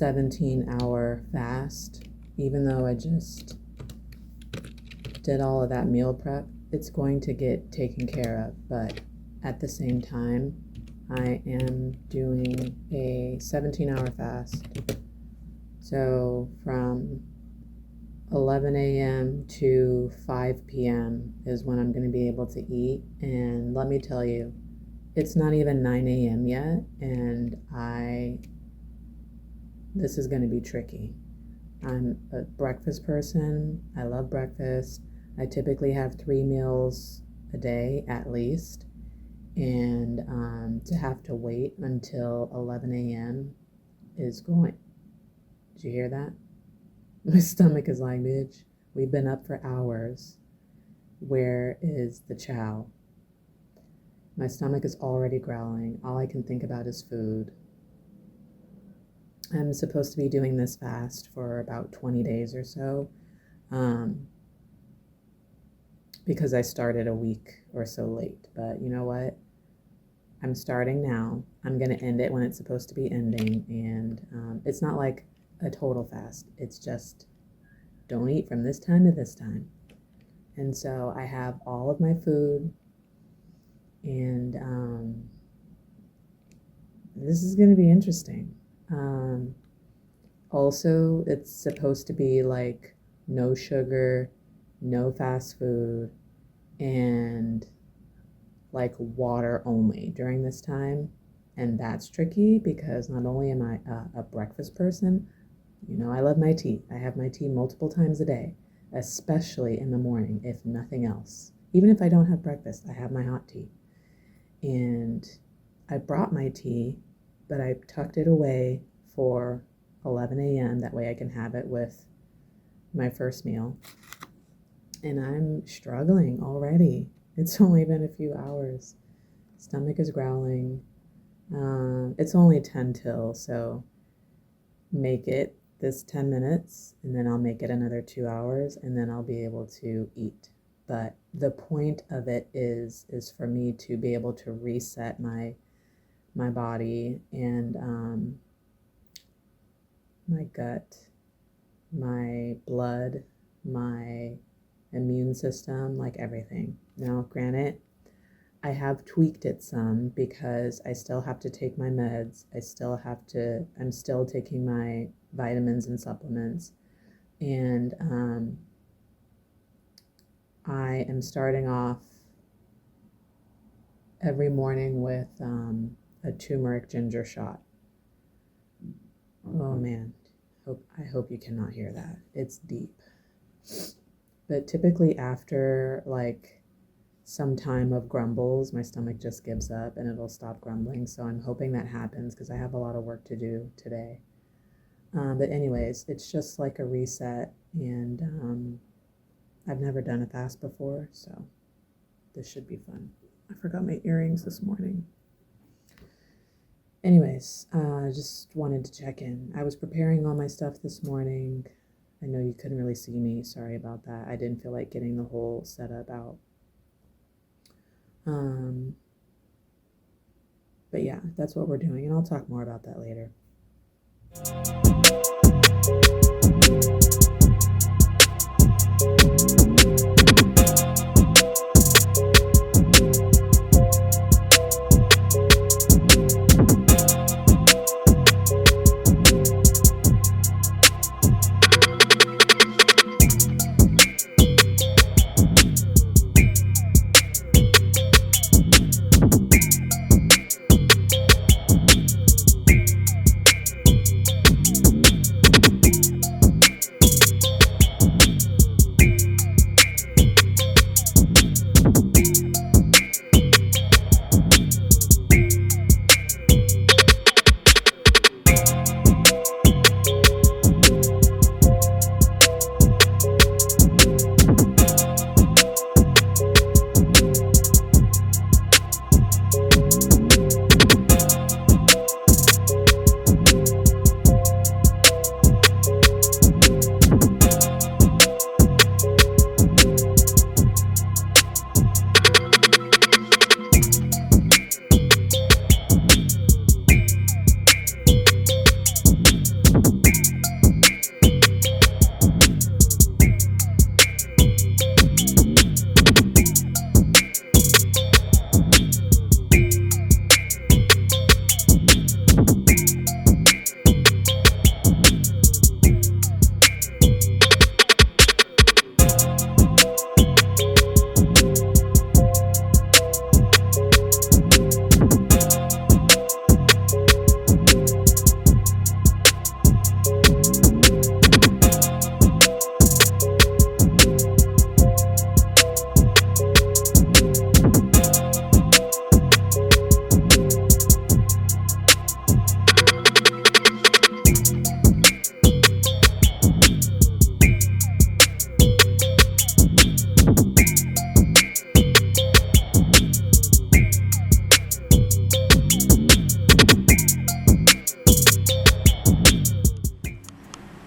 17-hour fast, even though I just did all of that meal prep, it's going to get taken care of. But at the same time, I am doing a 17-hour fast. So from 11 a.m. to 5 p.m. is when I'm going to be able to eat. And let me tell you, it's not even 9 a.m. yet, and this is going to be tricky. I'm a breakfast person. I love breakfast. I typically have 3 meals a day at least. And to have to wait until 11 a.m. is going. Did you hear that? My stomach is like, bitch, we've been up for hours. Where is the chow? My stomach is already growling. All I can think about is food. I'm supposed to be doing this fast for about 20 days or so, because I started a week or so late. But you know what? I'm starting now. I'm going to end it when it's supposed to be ending. And it's not like a total fast. It's just don't eat from this time to this time. And so I have all of my food, and this is going to be interesting. Also, it's supposed to be like no sugar, no fast food, and like water only during this time. And that's tricky because not only am I a breakfast person, you know, I love my tea. I have my tea multiple times a day, especially in the morning, if nothing else. Even if I don't have breakfast, I have my hot tea. And I brought my tea, but I tucked it away for 11 a.m. That way I can have it with my first meal. And I'm struggling already. It's only been a few hours. Stomach is growling. It's only 10 till, so make it this 10 minutes, and then I'll make it another 2 hours, and then I'll be able to eat. But the point of it is for me to be able to reset my body and my gut, my blood, my immune system, like everything. Now, granted, I have tweaked it some because I still have to take my meds. I'm still taking my vitamins and supplements. And I am starting off every morning with a turmeric ginger shot. Oh man, I hope you cannot hear that. It's deep. But typically after like some time of grumbles, my stomach just gives up and it'll stop grumbling. So I'm hoping that happens because I have a lot of work to do today. But anyways, it's just like a reset, and I've never done a fast before, so this should be fun. I forgot my earrings this morning. Anyways, just wanted to check in. I was preparing all my stuff this morning. I know you couldn't really see me. Sorry about that. I didn't feel like getting the whole setup out. But yeah, that's what we're doing, and I'll talk more about that later.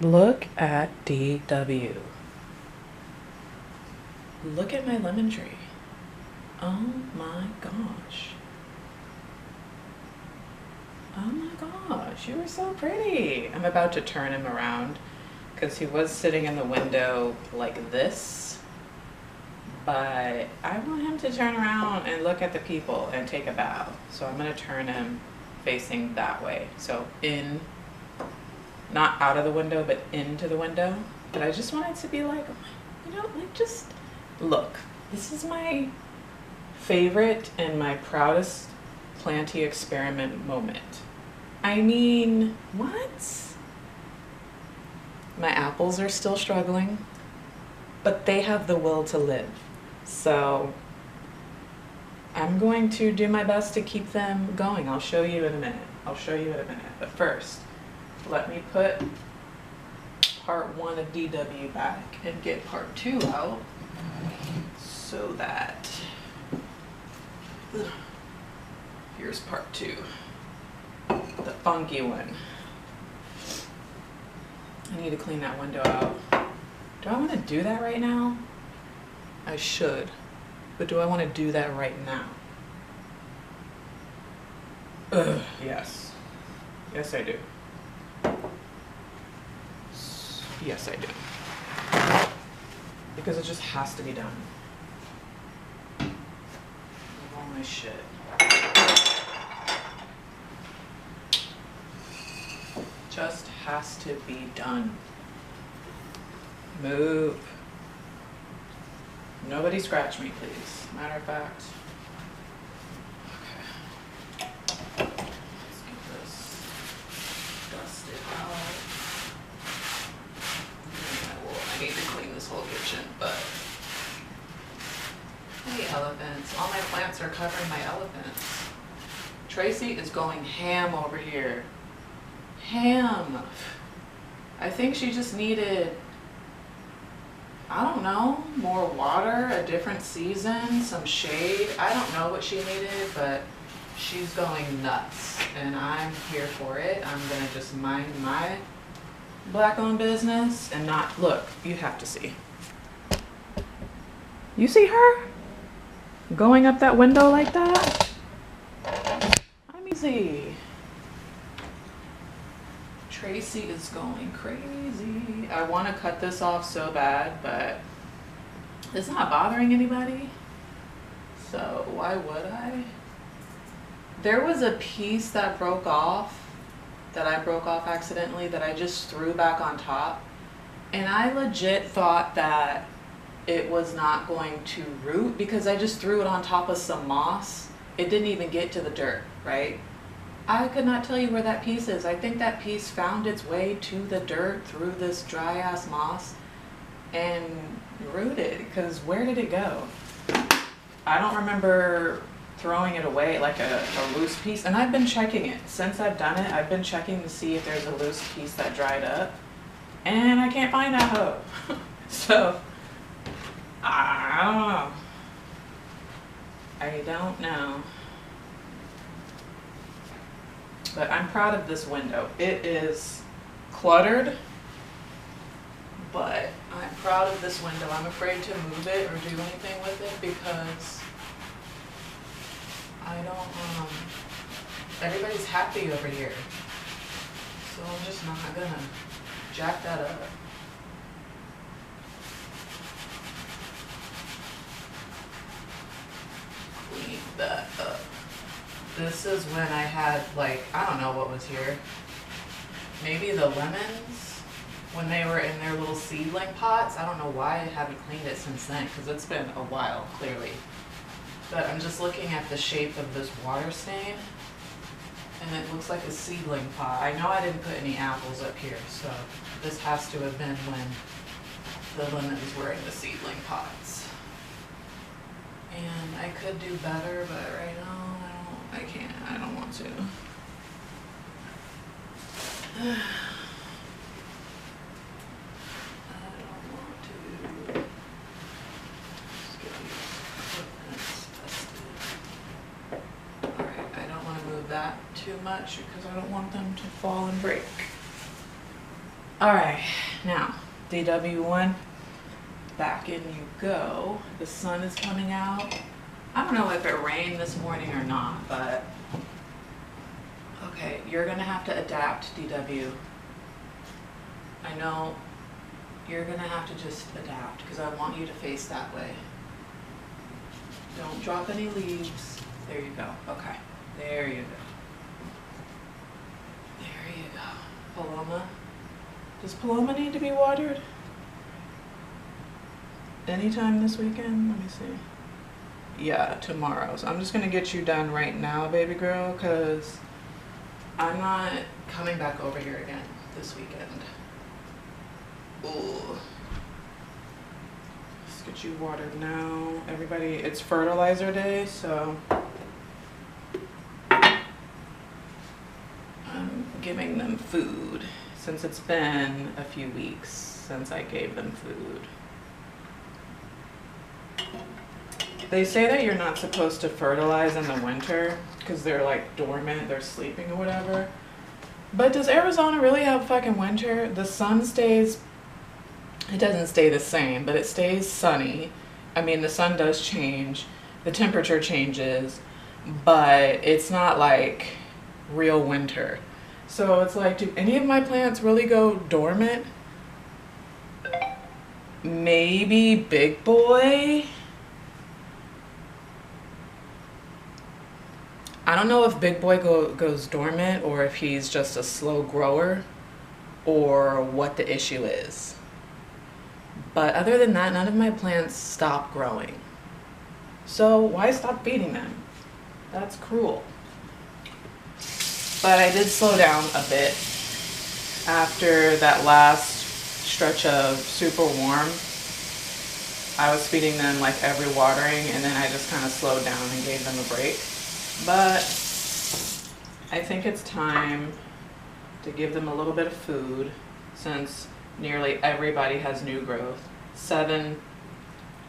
Look at DW. Look at my lemon tree. Oh my gosh. Oh my gosh, you are so pretty. I'm about to turn him around because he was sitting in the window like this, but I want him to turn around and look at the people and take a bow. So I'm gonna turn him facing that way. So in, not out of the window, but into the window. But I just want it to be like, you know, like just look. This is my favorite and my proudest planty experiment moment. I mean, what? My apples are still struggling, but they have the will to live. So I'm going to do my best to keep them going. I'll show you in a minute. But first, let me put part 1 of DW back and get part 2 out so that, here's part 2, the funky one. I need to clean that window out. Do I want to do that right now? I should, but do I want to do that right now? Ugh, yes. Yes, I do. Yes, I do. Because it just has to be done. With all my shit. Just has to be done. Move. Nobody scratch me, please. Matter of fact. Okay. Let's get this dusted out. I need to clean this whole kitchen, but hey, elephants. All my plants are covering my elephants. Tracy is going ham over here. Ham. I think she just needed, I don't know, more water, a different season, some shade. I don't know what she needed, but she's going nuts and I'm here for it. I'm gonna just mind my black-owned business and not, look, you have to see. You see her going up that window like that? Let me see. Tracy is going crazy. I want to cut this off so bad, but it's not bothering anybody. So why would I? There was a piece that broke off, that I broke off accidentally, that I just threw back on top. And I legit thought that it was not going to root because I just threw it on top of some moss. It didn't even get to the dirt, right? I could not tell you where that piece is. I think that piece found its way to the dirt through this dry ass moss and rooted, because where did it go? I don't remember throwing it away like a loose piece, and I've been checking it. Since I've done it, I've been checking to see if there's a loose piece that dried up, and I can't find that hoe. So, I don't know. I don't know. But I'm proud of this window. It is cluttered, but I'm proud of this window. I'm afraid to move it or do anything with it because I don't, everybody's happy over here. So I'm just not gonna jack that up. Clean that up. This is when I had, like, I don't know what was here. Maybe the lemons, when they were in their little seedling pots. I don't know why I haven't cleaned it since then, because it's been a while, clearly. But I'm just looking at the shape of this water stain, and it looks like a seedling pot. I know I didn't put any apples up here, so this has to have been when the lemons were in the seedling pots. And I could do better, but right now, I can't. I don't want to. I don't want to. Just get these footprints tested. Alright, I don't want to move that too much because I don't want them to fall and break. Alright, now, DW1, back in you go. The sun is coming out. I don't know if it rained this morning or not, but okay, you're gonna have to adapt, DW. I know you're gonna have to just adapt because I want you to face that way. Don't drop any leaves. There you go. Okay, there you go. There you go. Paloma. Does Paloma need to be watered? Anytime this weekend? Let me see. Yeah, tomorrow. So I'm just gonna get you done right now, baby girl, because I'm not coming back over here again this weekend. Ooh. Let's get you watered now. Everybody, it's fertilizer day, so I'm giving them food since it's been a few weeks since I gave them food. They say that you're not supposed to fertilize in the winter because they're like dormant, they're sleeping or whatever. But does Arizona really have fucking winter? The sun stays, it doesn't stay the same, but it stays sunny. I mean, the sun does change, the temperature changes, but it's not like real winter. So it's like, do any of my plants really go dormant? Maybe Big Boy. I don't know if Big Boy goes dormant or if he's just a slow grower or what the issue is. But other than that, none of my plants stop growing. So why stop feeding them? That's cruel. But I did slow down a bit after that last stretch of super warm. I was feeding them like every watering, and then I just kind of slowed down and gave them a break. But I think it's time to give them a little bit of food since nearly everybody has new growth. 7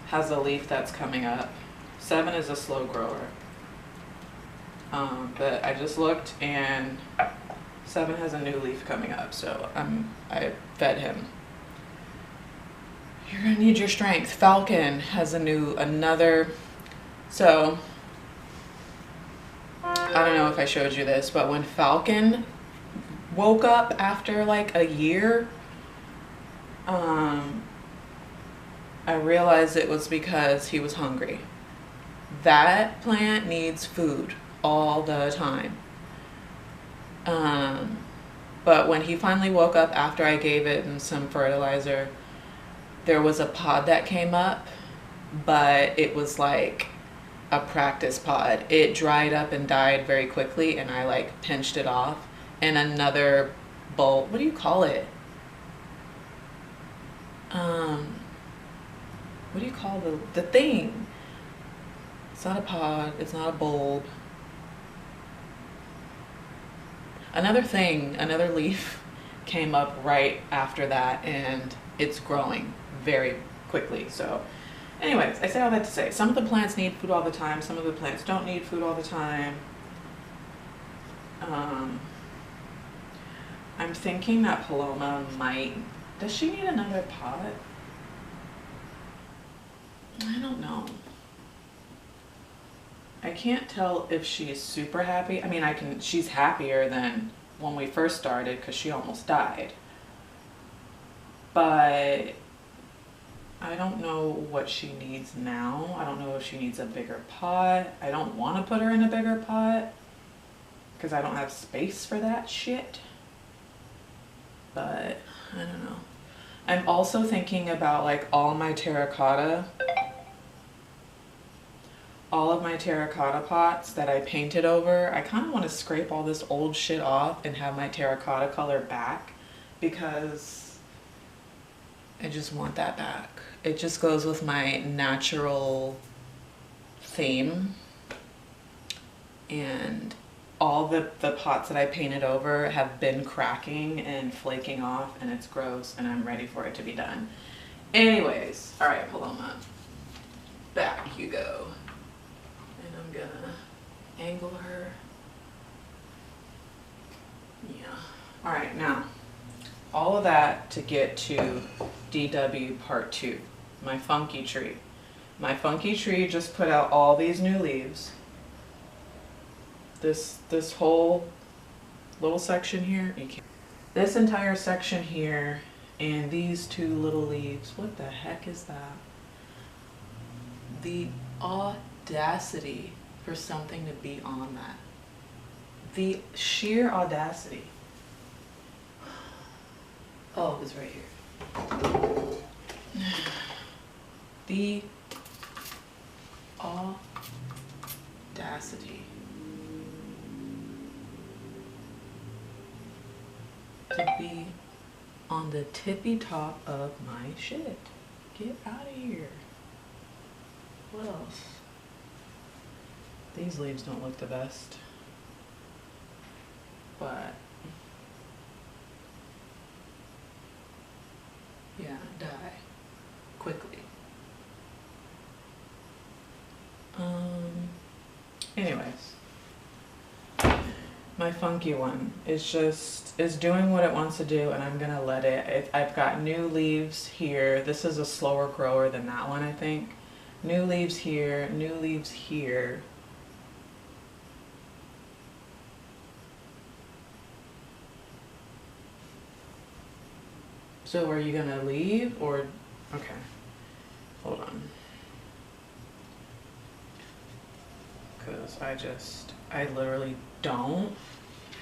has a leaf that's coming up. 7 is a slow grower. But I just looked and 7 has a new leaf coming up, so I fed him. You're gonna need your strength. Falcon has another, so I don't know if I showed you this, but when Falcon woke up after like a year, I realized it was because he was hungry. That plant needs food all the time. But when he finally woke up after I gave it some fertilizer, there was a pod that came up, but it was like a practice pod. It dried up and died very quickly, and I like pinched it off. And another bulb, what do you call it? What do you call the thing? It's not a pod, it's not a bulb. Another leaf came up right after that, and it's growing very quickly. So anyways, I say all that to say, some of the plants need food all the time, some of the plants don't need food all the time. I'm thinking that Paloma does she need another pot? I don't know. I can't tell if she's super happy. I mean, she's happier than when we first started because she almost died. But I don't know what she needs now. I don't know if she needs a bigger pot. I don't want to put her in a bigger pot because I don't have space for that shit. But I don't know. I'm also thinking about like all of my terracotta pots that I painted over. I kind of want to scrape all this old shit off and have my terracotta color back because I just want that back. It just goes with my natural theme. And all the pots that I painted over have been cracking and flaking off, and it's gross, and I'm ready for it to be done. Anyways, all right, Paloma, back you go. And I'm gonna angle her. Yeah. All right, now, all of that to get to DW part 2, my funky tree. My funky tree just put out all these new leaves. This whole little section here, this entire section here, and these 2 little leaves. What the heck is that? The audacity for something to be on that. The sheer audacity. Oh, it's right here. The audacity to be on the tippy top of my shit. Get out of here. What else? These leaves don't look the best, but yeah, die quickly. Anyways, my funky one is doing what it wants to do, and I'm gonna let it. I've got new leaves here. This is a slower grower than that one, I think. New leaves here, new leaves here. So are you gonna leave or, okay, hold on. Because I literally don't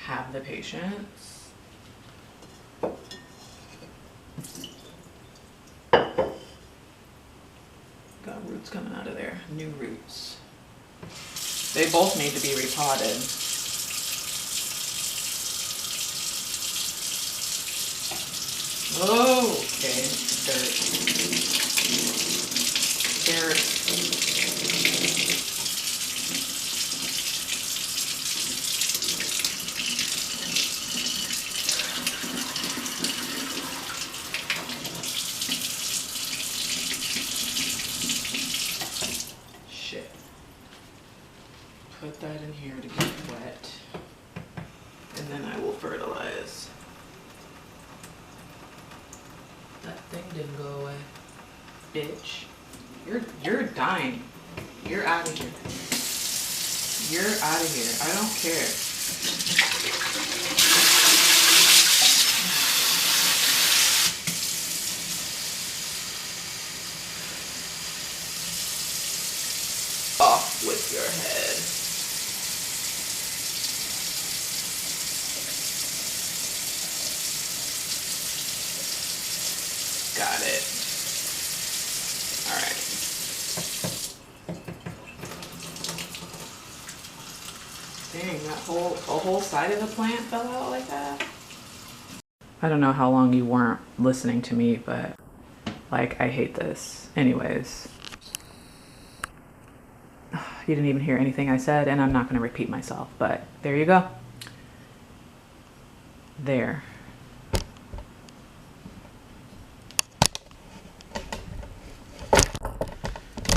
have the patience. Got roots coming out of there, new roots. They both need to be repotted. Oh, okay, dirt. Dirt. Shit. Put that in here to get wet. And then I will fertilize. That thing didn't go away. Bitch. You're dying. You're out of here. You're out of here. I don't care. Off with your head. Got it. All right. Dang, the whole side of the plant fell out like that. I don't know how long you weren't listening to me, but like, I hate this. Anyways. You didn't even hear anything I said, and I'm not going to repeat myself, but there you go. There.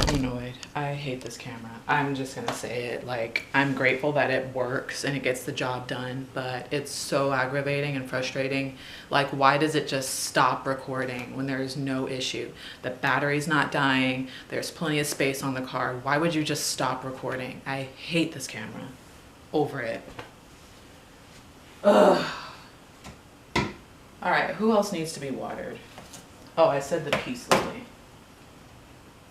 I'm annoyed. I hate this camera. I'm just gonna say it. Like, I'm grateful that it works and it gets the job done, but it's so aggravating and frustrating. Like, why does it just stop recording when there is no issue? The battery's not dying. There's plenty of space on the card. Why would you just stop recording? I hate this camera. Over it. Ugh. All right, who else needs to be watered? Oh, I said the peace lily.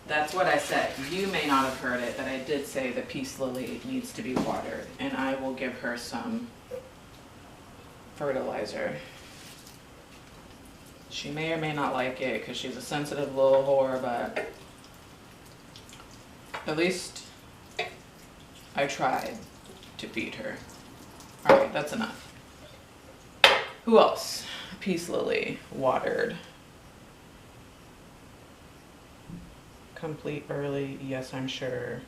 That's what I said. You may not have heard it, but I did say the peace lily needs to be watered, and I will give her some fertilizer. She may or may not like it because she's a sensitive little whore, but at least I tried to feed her. All right, that's enough. Who else? Peace lily, watered. Complete early, yes, I'm sure.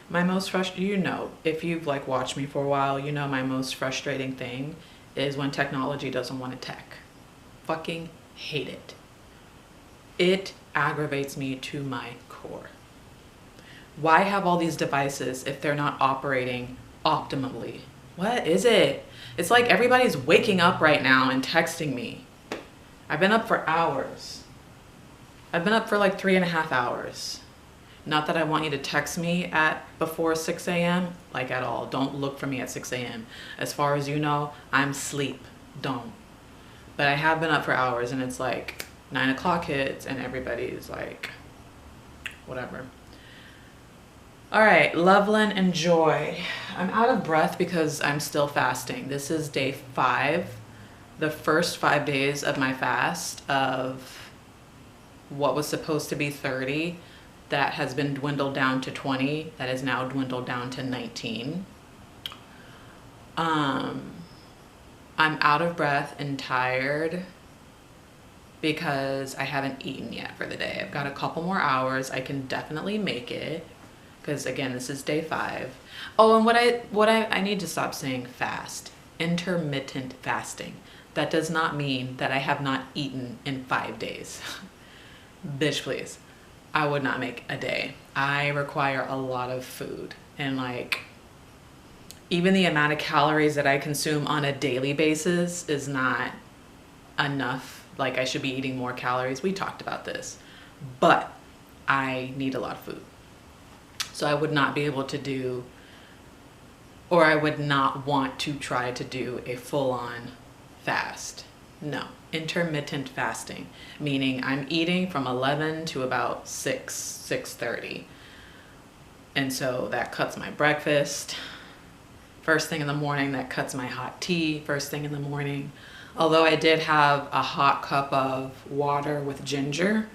My most frustrating, you know, if you've like watched me for a while, you know my most frustrating thing is when technology doesn't want to tech. Fucking hate it. It aggravates me to my core. Why have all these devices if they're not operating optimally? What is it? It's like everybody's waking up right now and texting me. I've been up for hours. I've been up for like 3.5 hours. Not that I want you to text me at before 6 a.m. like at all. Don't look for me at 6 a.m. As far as you know, I'm asleep. Don't. But I have been up for hours, and it's like 9 o'clock hits and everybody's like, whatever. All right, Loveland and Joy. I'm out of breath because I'm still fasting. This is day 5, the first 5 days of my fast of what was supposed to be 30. That has been dwindled down to 20. That is now dwindled down to 19. I'm out of breath and tired because I haven't eaten yet for the day. I've got a couple more hours. I can definitely make it because, again, this is day 5. Oh, and what I need to stop saying fast. Intermittent fasting. That does not mean that I have not eaten in 5 days. Bitch, please. I would not make a day. I require a lot of food, and like even the amount of calories that I consume on a daily basis is not enough. Like I should be eating more calories. We talked about this, but I need a lot of food. So I would not be able to do, or I would not want to try to do a full-on fast. No. Intermittent fasting, meaning I'm eating from 11 to about 6:30. And so that cuts my breakfast. First thing in the morning, that cuts my hot tea first thing in the morning. Although I did have a hot cup of water with ginger.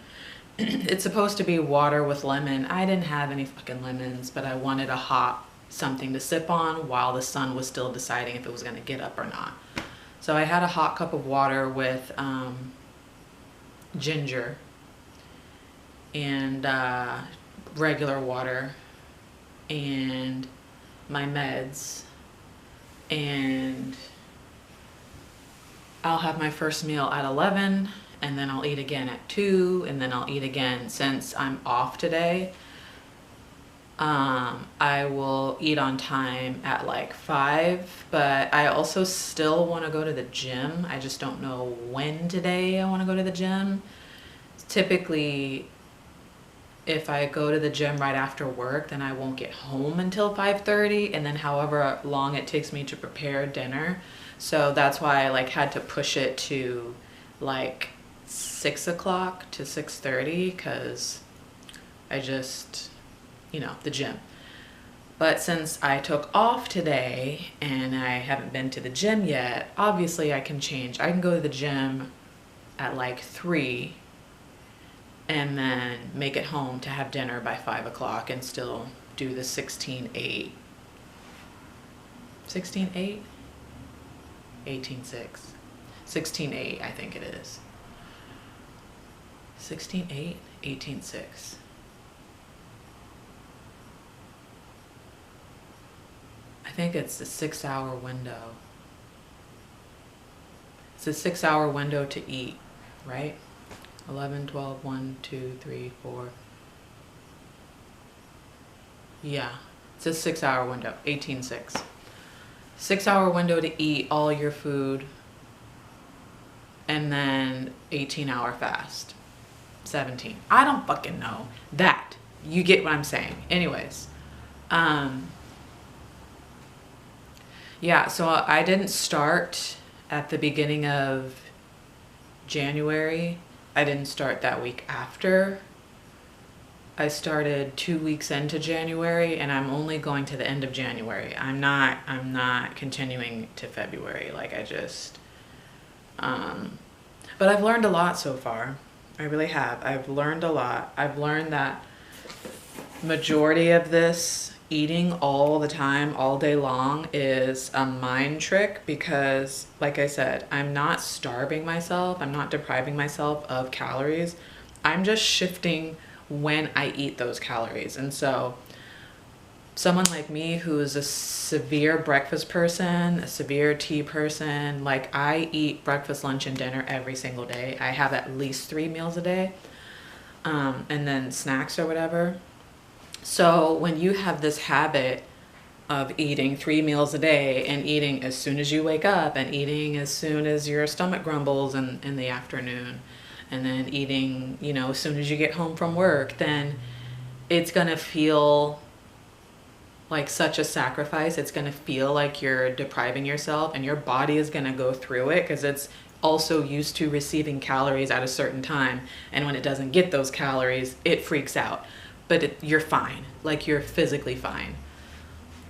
It's supposed to be water with lemon. I didn't have any fucking lemons, but I wanted a hot something to sip on while the sun was still deciding if it was going to get up or not. So I had a hot cup of water with ginger and regular water and my meds, and I'll have my first meal at 11, and then I'll eat again at 2, and then I'll eat again. Since I'm off today, I will eat on time at like 5, but I also still want to go to the gym. I just don't know when today I want to go to the gym. Typically, if I go to the gym right after work, then I won't get home until 5:30, and then however long it takes me to prepare dinner. So that's why I like had to push it to like 6 o'clock to 6:30, because I just, the gym. But since I took off today and I haven't been to the gym yet, obviously I can change. I can go to the gym at like 3 and then make it home to have dinner by 5 o'clock and still do the 16-8. 16-8? 18-6. 16-8, I think it is. 16-8, 18-6. I think it's a 6-hour window. It's a 6-hour window to eat, right? 11, 12, 1, 2, 3, 4. Yeah, it's a 6-hour window, 18-6. 6-hour window to eat all your food, and then 18-hour fast. 17. I don't fucking know. That. You get what I'm saying. Anyways. Yeah, so I didn't start at the beginning of January. I didn't start that week after. I started 2 weeks into January, and I'm only going to the end of January. I'm not continuing to February. Like I just, but I've learned a lot so far. I really have. I've learned a lot. I've learned that majority of this eating all the time, all day long, is a mind trick because, like I said, I'm not starving myself. I'm not depriving myself of calories. I'm just shifting when I eat those calories. And so someone like me who is a severe breakfast person, a severe tea person, like I eat breakfast, lunch, and dinner every single day. I have at least 3 meals a day, and then snacks or whatever. So when you have this habit of eating 3 meals a day and eating as soon as you wake up and eating as soon as your stomach grumbles in the afternoon, and then eating, as soon as you get home from work, then it's going to feel like such a sacrifice. It's going to feel like you're depriving yourself, and your body is going to go through it because it's also used to receiving calories at a certain time. And when it doesn't get those calories, it freaks out. But you're fine. Like, you're physically fine.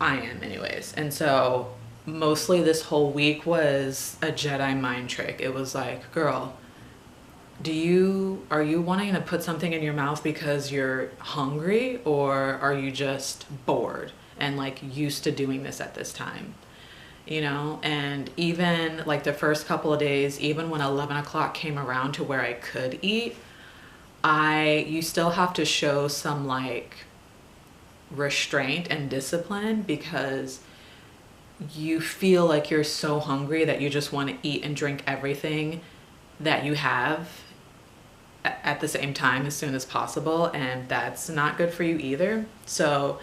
I am, anyways. And so mostly this whole week was a Jedi mind trick. It was like, girl, are you wanting to put something in your mouth because you're hungry, or are you just bored and like used to doing this at this time? And even like the first couple of days, even when 11 o'clock came around to where I could eat, you still have to show some like restraint and discipline, because you feel like you're so hungry that you just want to eat and drink everything that you have at the same time as soon as possible, and that's not good for you either. So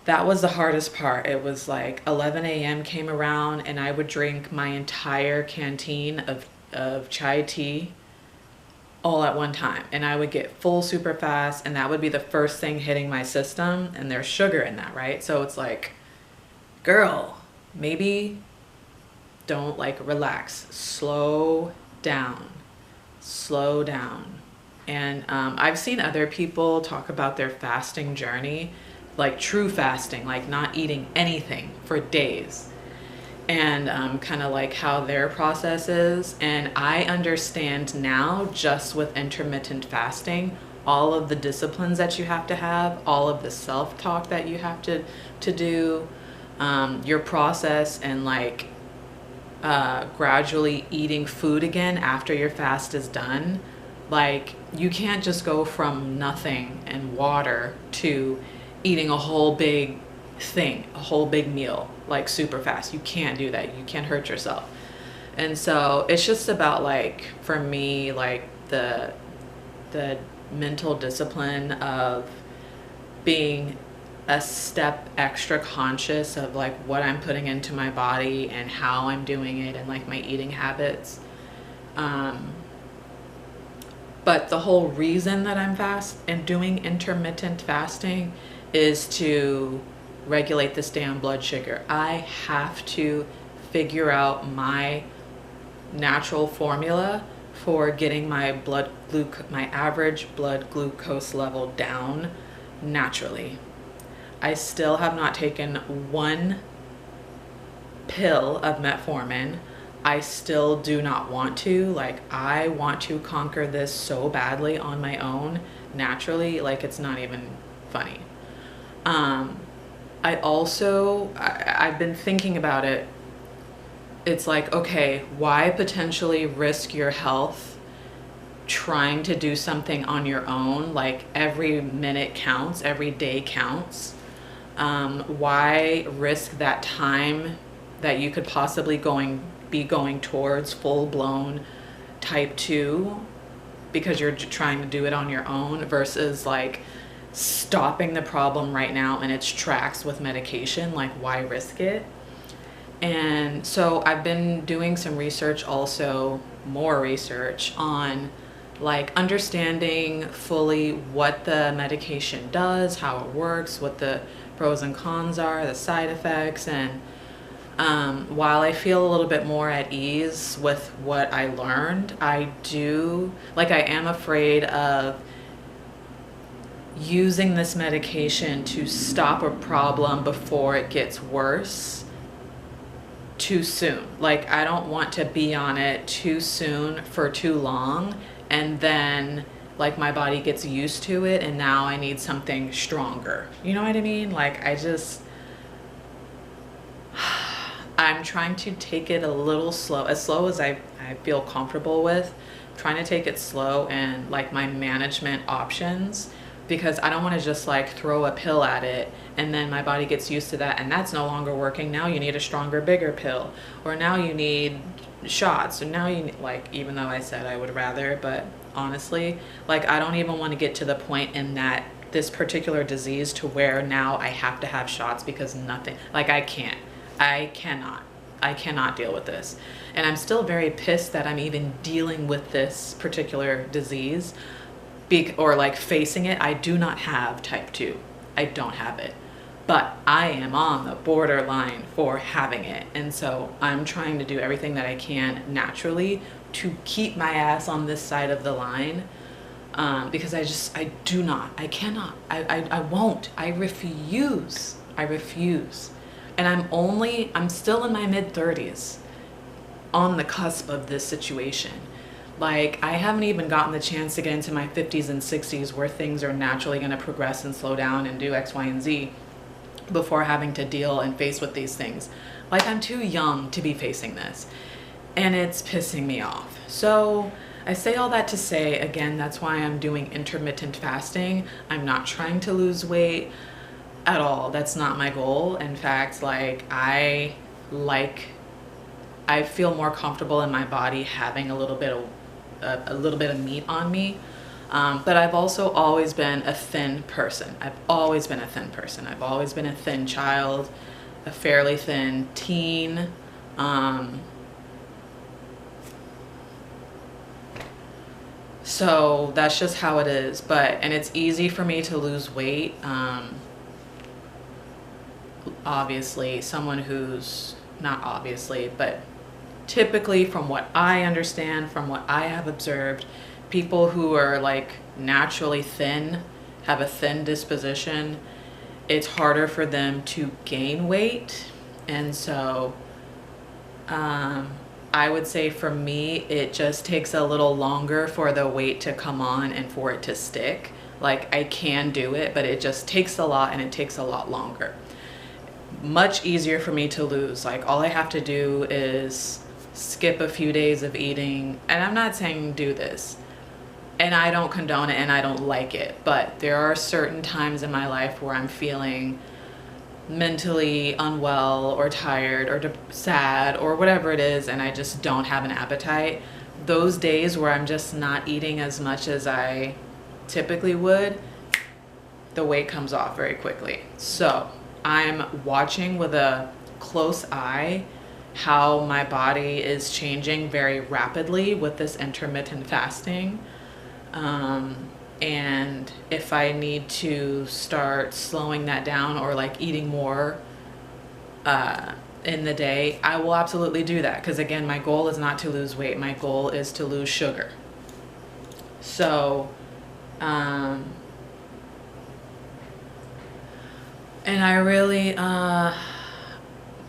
that was the hardest part. It was like 11 a.m. came around and I would drink my entire canteen of chai tea all at one time, and I would get full super fast, and that would be the first thing hitting my system, and there's sugar in that, right? So it's like, girl, maybe don't like relax, slow down. And I've seen other people talk about their fasting journey, like true fasting, like not eating anything for days, and kind of like how their process is. And I understand now, just with intermittent fasting, all of the disciplines that you have, all of the self-talk that you have to do, your process, and like gradually eating food again after your fast is done. Like, you can't just go from nothing and water to eating a whole big meal like super fast. You can't do that. You can't hurt yourself. And so it's just about, like, for me, like the mental discipline of being a step extra conscious of like what I'm putting into my body and how I'm doing it, and like my eating habits. But the whole reason that I'm doing intermittent fasting is to regulate this damn blood sugar. I have to figure out my natural formula for getting my average blood glucose level down naturally. I still have not taken one pill of metformin. I still do not want to. Like, I want to conquer this so badly on my own, naturally. Like, it's not even funny. I've been thinking about it. It's like, okay, why potentially risk your health trying to do something on your own? Like, every minute counts, every day counts. Why risk that time that you could possibly be going towards full-blown type 2 because you're trying to do it on your own, versus like stopping the problem right now in its tracks with medication? Like, why risk it? And so I've been doing some research, also more research on like understanding fully what the medication does, how it works, what the pros and cons are, the side effects. And while I feel a little bit more at ease with what I learned, I am afraid of using this medication to stop a problem before it gets worse too soon. Like, I don't want to be on it too soon for too long, and then like my body gets used to it and now I need something stronger. You know what I mean? Like, I'm trying to take it a little slow as I feel comfortable with, trying to take it slow, and like my management options, because I don't want to just like throw a pill at it and then my body gets used to that and that's no longer working. Now you need a stronger, bigger pill, or now you need shots, or now you need, like, even though I said I would rather, but honestly, like, I don't even want to get to the point in that this particular disease to where now I have to have shots because nothing, like I cannot deal with this. And I'm still very pissed that I'm even dealing with this particular disease, or like facing it. I do not have type 2. I don't have it. But I am on the borderline for having it. And so I'm trying to do everything that I can naturally to keep my ass on this side of the line. Because I cannot, I won't, I refuse. And I'm still in my mid-30s on the cusp of this situation. Like, I haven't even gotten the chance to get into my 50s and 60s where things are naturally going to progress and slow down and do X, Y, and Z before having to deal and face with these things. Like, I'm too young to be facing this, and it's pissing me off. So I say all that to say, again, that's why I'm doing intermittent fasting. I'm not trying to lose weight at all. That's not my goal. In fact, like, I feel more comfortable in my body having a little bit of meat on me. But I've also always been a thin person. I've always been a thin child, a fairly thin teen. So that's just how it is. And it's easy for me to lose weight. Obviously, not obviously, but typically, from what I understand, from what I have observed, people who are like naturally thin, have a thin disposition, it's harder for them to gain weight. And so I would say for me, it just takes a little longer for the weight to come on and for it to stick. Like, I can do it, but it just takes a lot, and it takes a lot longer. Much easier for me to lose. Like, all I have to do is skip a few days of eating. And I'm not saying do this, and I don't condone it, and I don't like it, but there are certain times in my life where I'm feeling mentally unwell or tired or sad or whatever it is, and I just don't have an appetite. Those days where I'm just not eating as much as I typically would, the weight comes off very quickly. So I'm watching with a close eye how my body is changing very rapidly with this intermittent fasting. And if I need to start slowing that down or like eating more in the day, I will absolutely do that. Because again, my goal is not to lose weight. My goal is to lose sugar. So, and I really,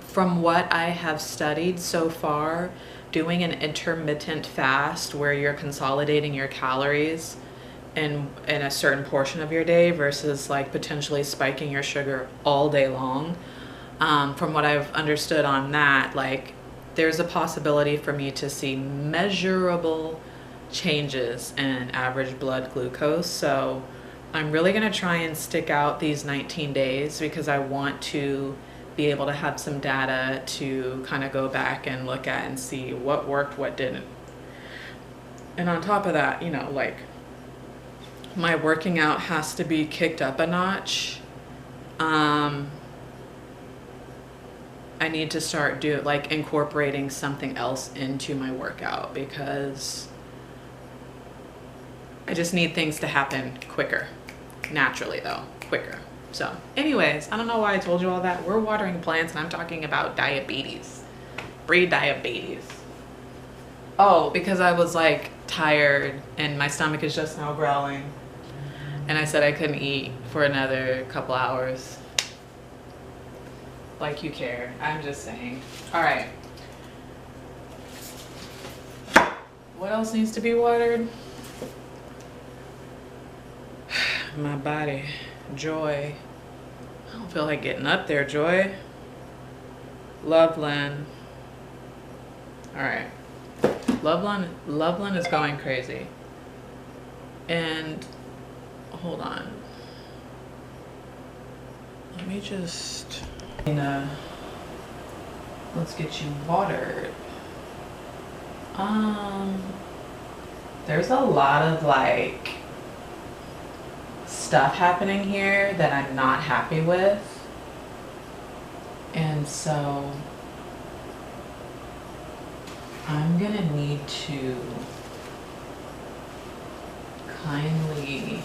from what I have studied so far, doing an intermittent fast where you're consolidating your calories in a certain portion of your day versus like potentially spiking your sugar all day long. From what I've understood on that, like, there's a possibility for me to see measurable changes in average blood glucose. So I'm really going to try and stick out these 19 days because I want to be able to have some data to kind of go back and look at and see what worked, what didn't. And on top of that, you know, like, my working out has to be kicked up a notch. I need to start incorporating something else into my workout because I just need things to happen quicker. Naturally though, quicker. So anyways, I don't know why I told you all that. We're watering plants and I'm talking about diabetes. Pre-diabetes. Oh, because I was like tired and my stomach is just now growling. And I said I couldn't eat for another couple hours. Like you care. I'm just saying. All right. What else needs to be watered? My body. Joy. I don't feel like getting up there, Joy. Loveland. All right. Loveland is going crazy. And hold on. Let me just let's get you watered. There's a lot of like stuff happening here that I'm not happy with. And so I'm gonna need to kindly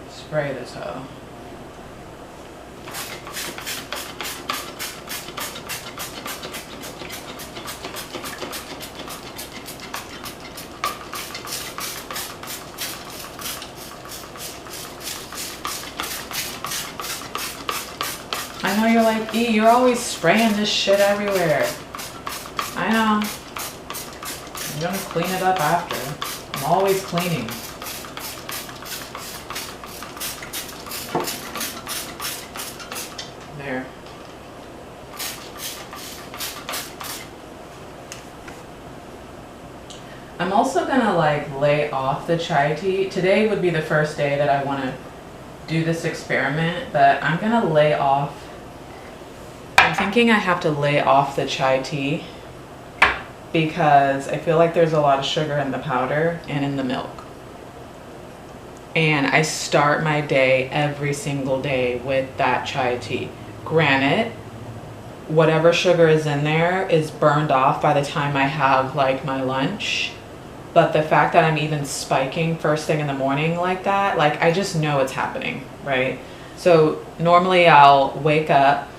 spray this hoe. I know you're like, E, you're always spraying this shit everywhere. I know. I'm gonna clean it up after. I'm always cleaning. There. I'm also gonna like lay off the chai tea. Today would be the first day that I wanna do this experiment, but I'm gonna lay off. I'm thinking I have to lay off the chai tea because I feel like there's a lot of sugar in the powder and in the milk. And I start my day every single day with that chai tea. Granted, whatever sugar is in there is burned off by the time I have like my lunch. But the fact that I'm even spiking first thing in the morning like that, like I just know it's happening, right? So normally I'll wake up,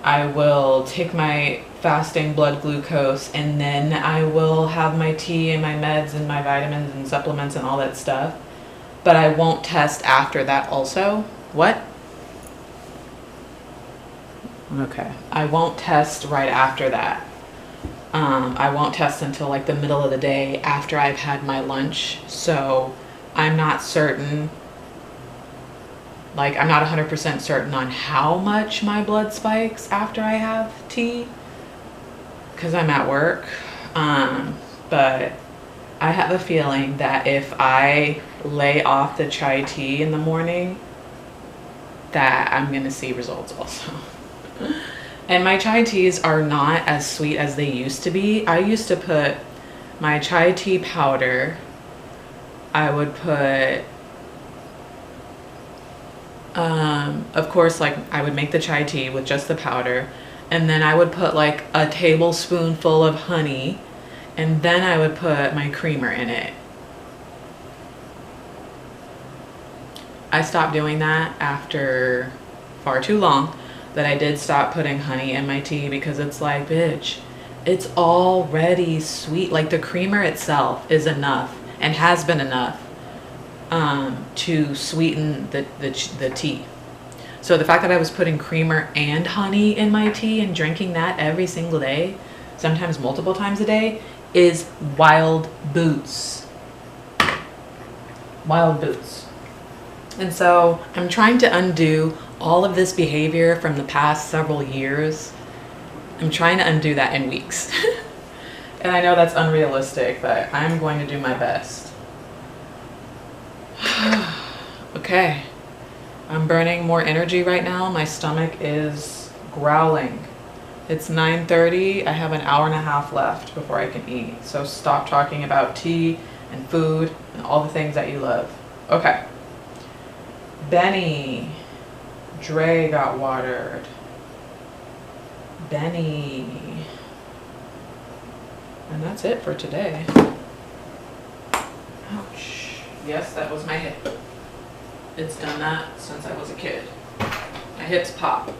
I will take my fasting blood glucose, and then I will have my tea and my meds and my vitamins and supplements and all that stuff. But I won't test after that also. What? Okay. I won't test right after that. I won't test until like the middle of the day after I've had my lunch. So I'm not certain. Like, I'm not 100% certain on how much my blood spikes after I have tea because I'm at work. But I have a feeling that if I lay off the chai tea in the morning, that I'm going to see results also. And my chai teas are not as sweet as they used to be. I used to put my chai tea powder, I would put of course, like I would make the chai tea with just the powder, and then I would put like a tablespoonful of honey, and then I would put my creamer in it. I stopped doing that after far too long, that I did stop putting honey in my tea because it's like, bitch, it's already sweet. Like the creamer itself is enough and has been enough to sweeten the tea. So the fact that I was putting creamer and honey in my tea and drinking that every single day, sometimes multiple times a day, is wild boots. Wild boots. And so I'm trying to undo all of this behavior from the past several years. I'm trying to undo that in weeks. And I know that's unrealistic, but I'm going to do my best. Okay, I'm burning more energy right now. My stomach is growling. It's 9:30. I have an hour and a half left before I can eat. So stop talking about tea and food and all the things that you love. Okay. Benny. Dre got watered. Benny. And that's it for today. Ouch. Yes, that was my hip. It's done that since I was a kid. My hips pop.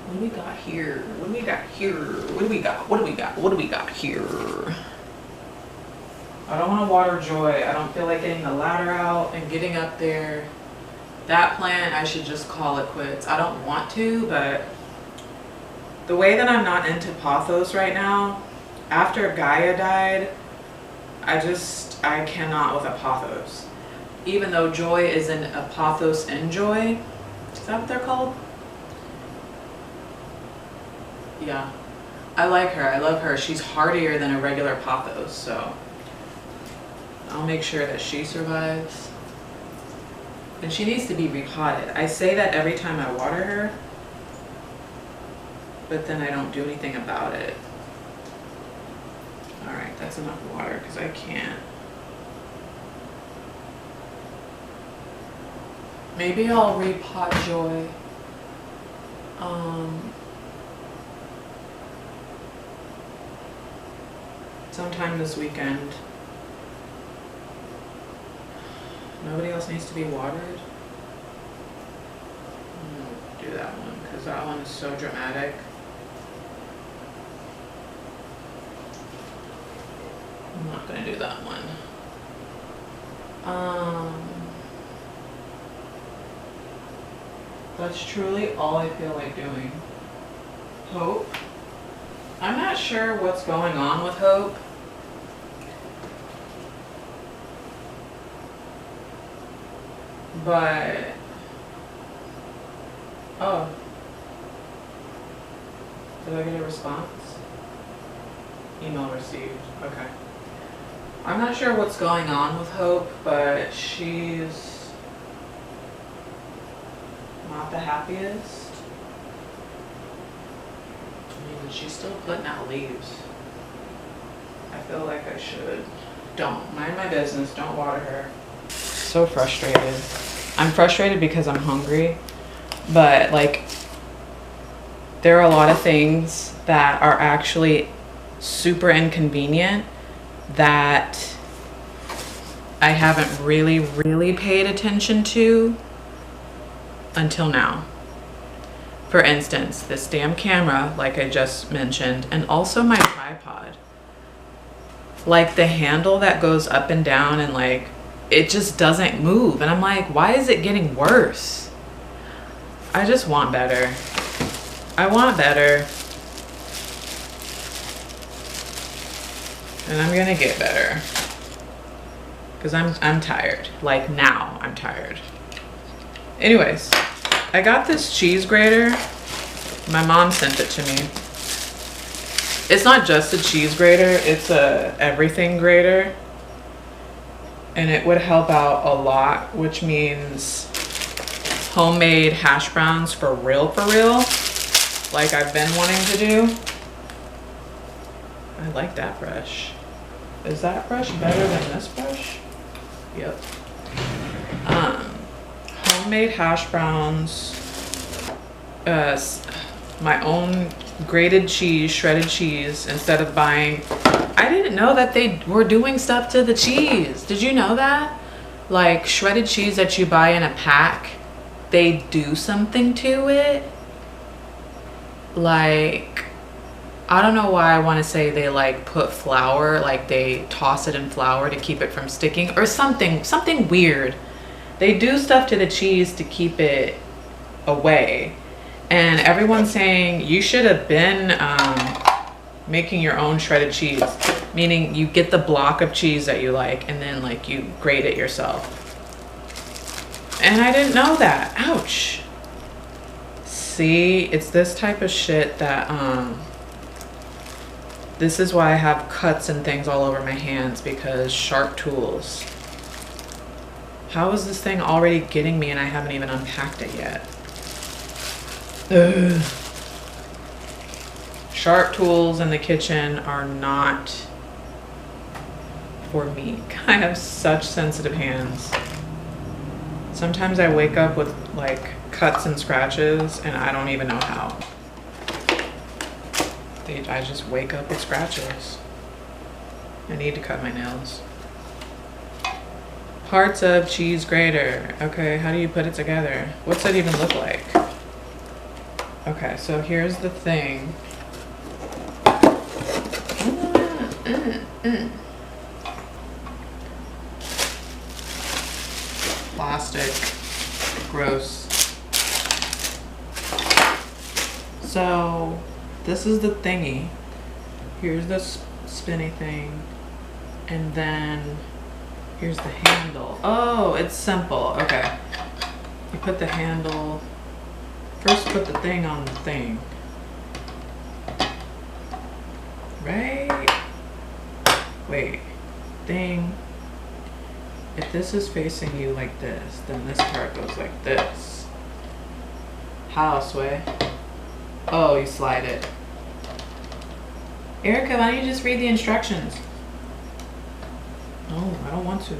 What do we got here? What do we got here? What do we got? What do we got? What do we got here? I don't want to water Joy. I don't feel like getting the ladder out and getting up there. That plant, I should just call it quits. I don't want to, but the way that I'm not into pothos right now, after Gaia died, I cannot with a pothos. Even though Joy is an apothos enjoy. Is that what they're called? Yeah. I like her. I love her. She's hardier than a regular pothos, so I'll make sure that she survives. And she needs to be repotted. I say that every time I water her, but then I don't do anything about it. that's enough water because I can't. Maybe I'll repot Joy. Sometime this weekend. Nobody else needs to be watered. I'm gonna do that one because that one is so dramatic. I'm not gonna do that one. That's truly all I feel like doing. Hope. I'm not sure what's going on with Hope. But, oh. Did I get a response? Email received. Okay. I'm not sure what's going on with Hope, but she's not the happiest. I mean, she's still putting out leaves. I feel like I should. Don't. Mind my business. Don't water her. So frustrated. I'm frustrated because I'm hungry, but like there are a lot of things that are actually super inconvenient that I haven't really paid attention to until now. For instance, this damn camera, like I just mentioned, and also my tripod. Like the handle that goes up and down and like it just doesn't move. And I'm like, why is it getting worse? I just want better. I want better. And I'm gonna get better. Cause I'm tired. Like now I'm tired. Anyways, I got this cheese grater. My mom sent it to me. It's not just a cheese grater, it's a everything grater. And it would help out a lot, which means homemade hash browns for real, like I've been wanting to do. I like that brush. Is that brush better than this brush? Yep. Homemade hash browns, my own grated cheese, shredded cheese, instead of buying. I didn't know that they were doing stuff to the cheese. Did you know that? Like shredded cheese that you buy in a pack, they do something to it. Like, I don't know why I want to say they like put flour, like they toss it in flour to keep it from sticking or something weird. They do stuff to the cheese to keep it away. And everyone's saying you should have been making your own shredded cheese, meaning you get the block of cheese that you like and then like you grate it yourself. And I didn't know that. Ouch. See, it's this type of shit that this is why I have cuts and things all over my hands, because sharp tools. How is this thing already getting me and I haven't even unpacked it yet? Ugh. Sharp tools in the kitchen are not for me. I have such sensitive hands. Sometimes I wake up with like cuts and scratches and I don't even know how. I just wake up with scratches. I need to cut my nails. Parts of cheese grater. Okay, how do you put it together? What's that even look like? Okay, so here's the thing. Plastic. Gross. So this is the thingy. Here's the spinny thing. And then here's the handle. Oh, it's simple. Okay. You put the handle. First put the thing on the thing. Right? Wait. Thing. If this is facing you like this, then this part goes like this. How, Sway? Oh, you slide it. Erica, why don't you just read the instructions? No, I don't want to. I'm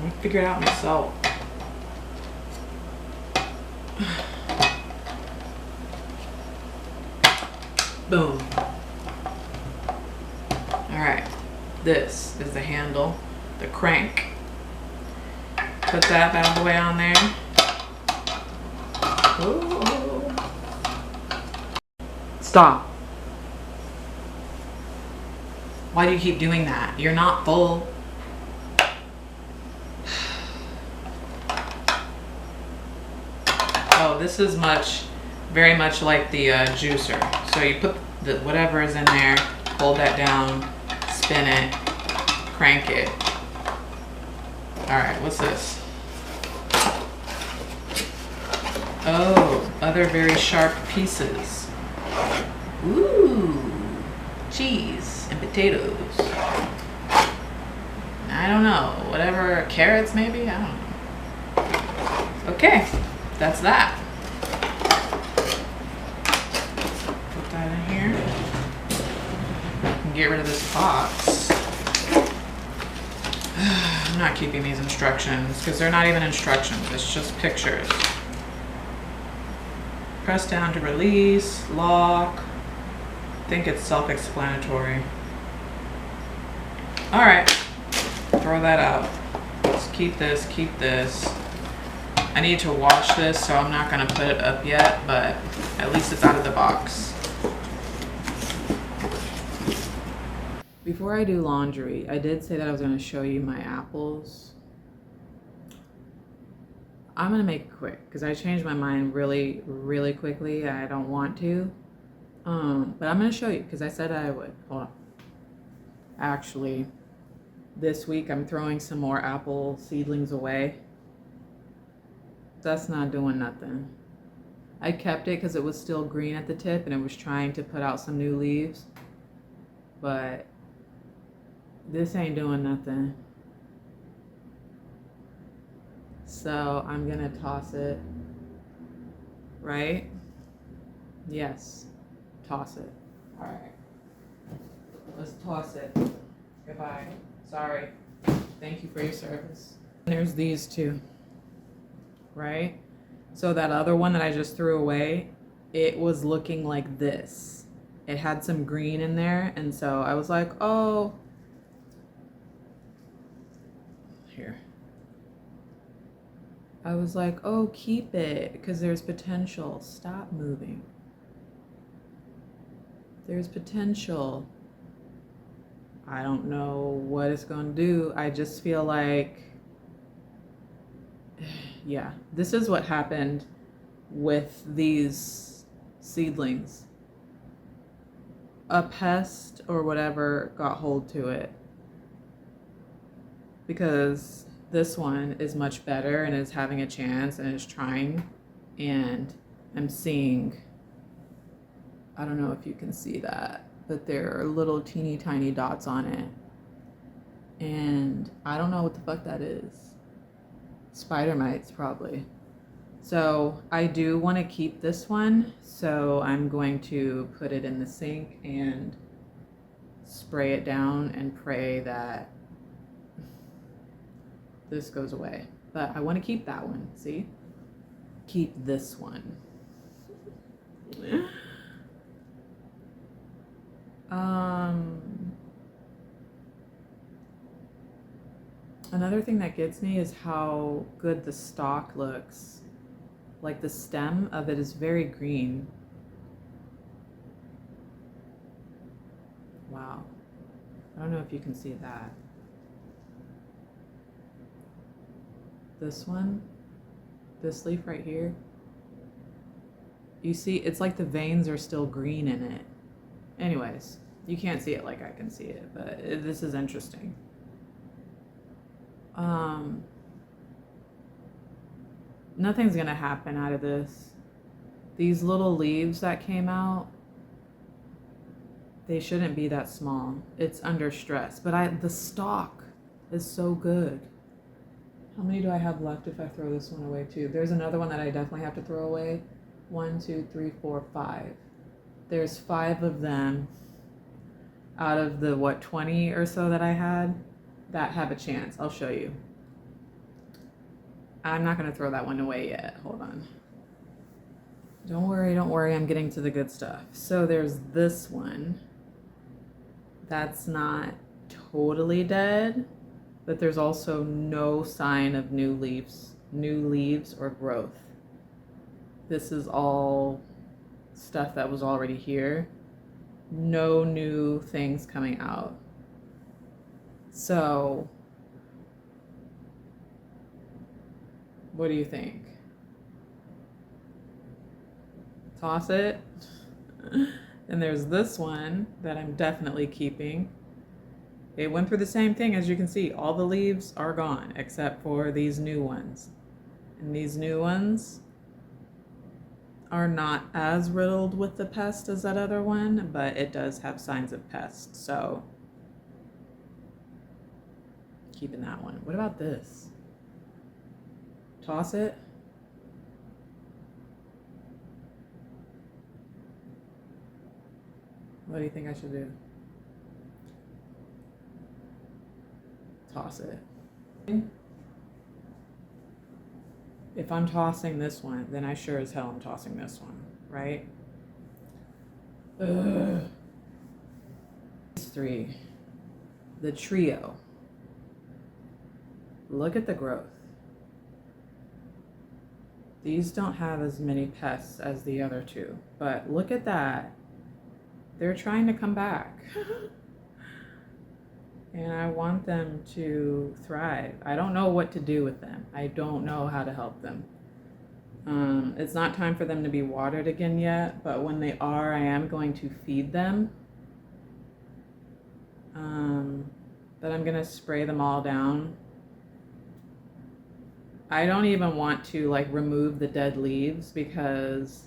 gonna figure it out myself. Boom. Alright. This is the handle, the crank. Put that bad boy on there. Ooh. Stop. Why do you keep doing that? You're not full. Oh, this is very much like the juicer. So you put whatever is in there, hold that down, spin it, crank it. All right, what's this? Oh, other very sharp pieces. Ooh, cheese and potatoes. I don't know, whatever, carrots maybe? I don't know. Okay, that's that. Put that in here. And get rid of this box. I'm not keeping these instructions because they're not even instructions, it's just pictures. Press down to release, lock. I think it's self-explanatory. All right, throw that out. Let's keep this, keep this. I need to wash this, so I'm not gonna put it up yet, but at least it's out of the box. Before I do laundry, I did say that I was gonna show you my apples. I'm gonna make it quick because I changed my mind really, really quickly. I don't want to, but I'm gonna show you because I said I would. Hold on. Actually, this week I'm throwing some more apple seedlings away. That's not doing nothing. I kept it because it was still green at the tip and it was trying to put out some new leaves, but this ain't doing nothing. So I'm gonna toss it, right? Yes, toss it. All right, let's toss it. Goodbye, sorry. Thank you for your service. There's these two, right? So that other one that I just threw away, it was looking like this. It had some green in there, and so I was like, oh, here. I was like, oh, keep it, because there's potential. Stop moving. There's potential. I don't know what it's going to do. I just feel like, yeah, this is what happened with these seedlings. A pest or whatever got hold to it. Because this one is much better and is having a chance and is trying, and I'm seeing, I don't know if you can see that, but there are little teeny tiny dots on it, and I don't know what the fuck that is. Spider mites probably. So I do want to keep this one, so I'm going to put it in the sink and spray it down and pray that this goes away. But I want to keep that one, see? Keep this one. Another thing that gets me is how good the stalk looks. Like the stem of it is very green. Wow. I don't know if you can see that. This one, this leaf right here, you see it's like the veins are still green in it. Anyways, you can't see it like I can see it, but this is interesting. Nothing's gonna happen out of this. These little leaves that came out, they shouldn't be that small. It's under stress, but the stalk is so good. How many do I have left if I throw this one away too? There's another one that I definitely have to throw away. 1, 2, 3, 4, 5. There's 5 of them. out of the, what, 20 or so that I had that have a chance. I'll show you. I'm not going to throw that one away yet. Hold on. Don't worry, don't worry. I'm getting to the good stuff. So there's this one. That's not totally dead, but there's also no sign of new leaves or growth. This is all stuff that was already here. No new things coming out. So, what do you think? Toss it. And there's this one that I'm definitely keeping. It went through the same thing, as you can see. All the leaves are gone except for these new ones. And these new ones are not as riddled with the pest as that other one, but it does have signs of pest. So keeping that one. What about this? Toss it. What do you think I should do? Toss it. If I'm tossing this one, then I sure as hell am tossing this one, right? Ugh. These three. The trio. Look at the growth. These don't have as many pests as the other two, but look at that. They're trying to come back. And I want them to thrive. I don't know what to do with them. I don't know how to help them. It's not time for them to be watered again yet, but when they are, I am going to feed them. But I'm gonna spray them all down. I don't even want to like remove the dead leaves because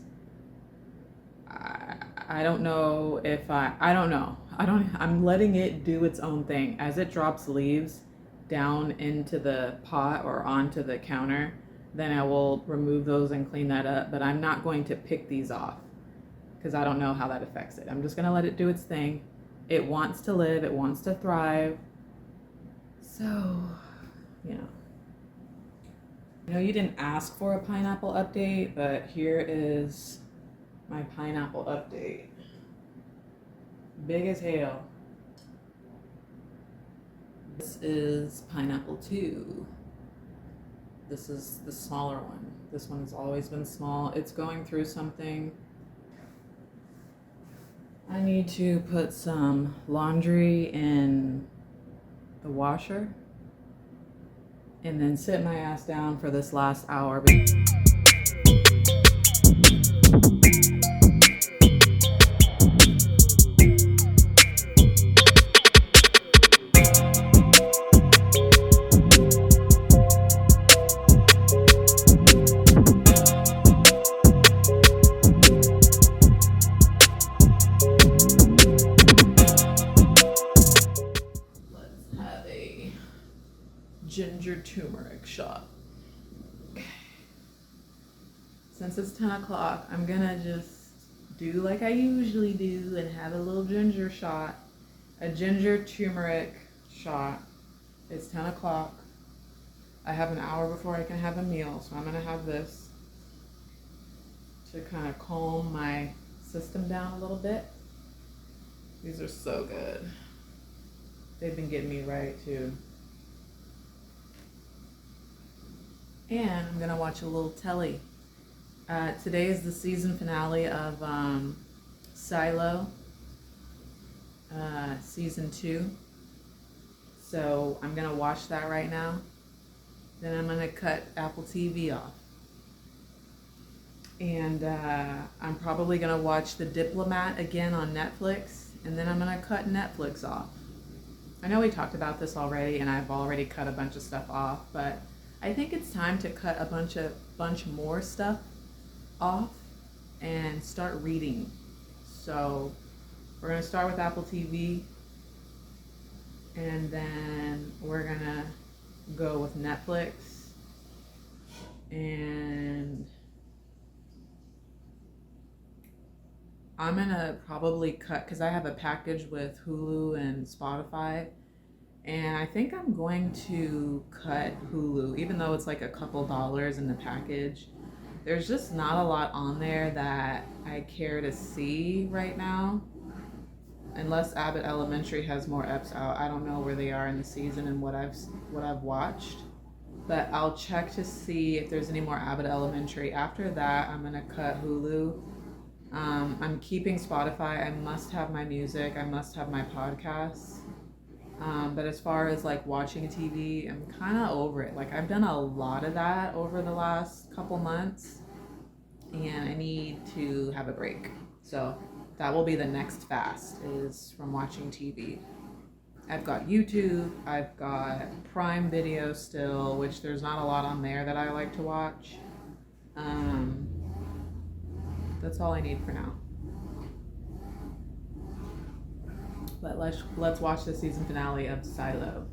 I don't know if I don't know. I'm letting it do its own thing. As it drops leaves down into the pot or onto the counter, then I will remove those and clean that up. But I'm not going to pick these off because I don't know how that affects it. I'm just going to let it do its thing. It wants to live. It wants to thrive. So, you know. I know you didn't ask for a pineapple update, but here is my pineapple update. Big as hell. This is pineapple 2. This is the smaller one. This one has always been small. It's going through something. I need to put some laundry in the washer and then sit my ass down for this last hour. Let's have a ginger turmeric shot. Since it's 10 o'clock, I'm gonna just do like I usually do and have a little ginger shot, a ginger turmeric shot. It's 10 o'clock. I have an hour before I can have a meal, so I'm gonna have this to kind of calm my system down a little bit. These are so good. They've been getting me right too. And I'm gonna watch a little telly. Today is the season finale of Silo, season 2. So I'm gonna watch that right now. Then I'm gonna cut Apple TV off. And I'm probably gonna watch The Diplomat again on Netflix. And then I'm gonna cut Netflix off. I know we talked about this already and I've already cut a bunch of stuff off, but I think it's time to cut a bunch more stuff off and start reading. So we're gonna start with Apple TV and then we're gonna go with Netflix and I'm gonna probably cut because I have a package with Hulu and Spotify, and I think I'm going to cut Hulu, even though it's like a couple dollars in the package. There's just not a lot on there that I care to see right now. Unless Abbott Elementary has more eps out. I don't know where they are in the season and what I've watched. But I'll check to see if there's any more Abbott Elementary. After that, I'm gonna cut Hulu. I'm keeping Spotify. I must have my music. I must have my podcasts. But as far as like watching TV, I'm kind of over it. Like I've done a lot of that over the last couple months, and I need to have a break. So that will be the next fast is from watching TV. I've got YouTube, I've got Prime Video still, which there's not a lot on there that I like to watch. Um, that's all I need for now. But let's watch the season finale of Silo.